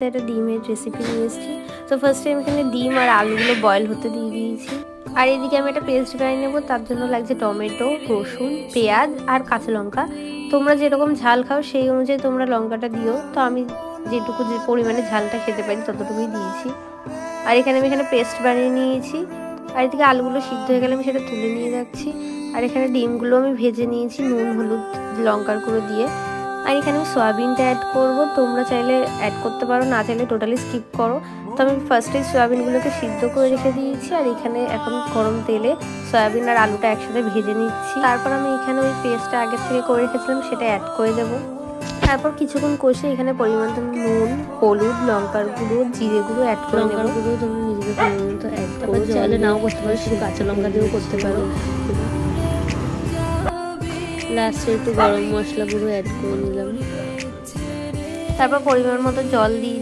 একটা ডিমের রেসিপি নিয়ে এসেছি। তো ফার্স্টে আমি এখানে ডিম আর আলুগুলো বয়েল হতে দিয়ে দিয়েছি। আর এদিকে আমি একটা পেস্ট বানিয়ে নেবো। তার জন্য লাগছে টমেটো, রসুন, পেঁয়াজ আর কাঁচা লঙ্কা। তোমরা যেরকম ঝাল খাও সেই অনুযায়ী তোমরা লঙ্কাটা দিও। তো আমি যেটুকু যে পরিমাণে ঝালটা খেতে পারি ততটুকুই দিয়েছি। আর এখানে আমি পেস্ট বানিয়ে নিয়েছি। আর এদিকে আলুগুলো সিদ্ধ হয়ে গেলে আমি সেটা তুলে নিয়ে যাচ্ছি। আর এখানে ডিমগুলো আমি ভেজে নিয়েছি নুন, হলুদ, লঙ্কার গুঁড়ো দিয়ে। আর এখানে আমি সয়াবিনটা অ্যাড করব। তোমরা চাইলে অ্যাড করতে পারো, না চাইলে টোটালি স্কিপ করো। তো আমি ফার্স্টেই সয়াবিনগুলোকে সিদ্ধ করে রেখে দিয়েছি। আর এখানে এখন গরম তেলে সয়াবিন আর আলুটা একসাথে ভেজে নিচ্ছি। তারপর আমি এখানে ওই পেস্টটা আগের থেকে করে রেখেছিলাম সেটা অ্যাড করে দেবো। তারপর কিছুক্ষণ কষে এখানে পরিমাণ নুন, হলুদ, লঙ্কার গুঁড়ো, জিরে গুঁড়ো অ্যাড করে নেব। লঙ্কার গুঁড়ো তোমরা নিজেদের পরিমাণ মতো অ্যাড করো, চাইলে নাও করতে পারো, শুধু কাঁচা লঙ্কা দিয়েও করতে পারো। লাস্টে একটু গরম মশলা গুঁড়ো অ্যাড করে নিলাম। তারপর পরিমাণ মতো জল দিয়ে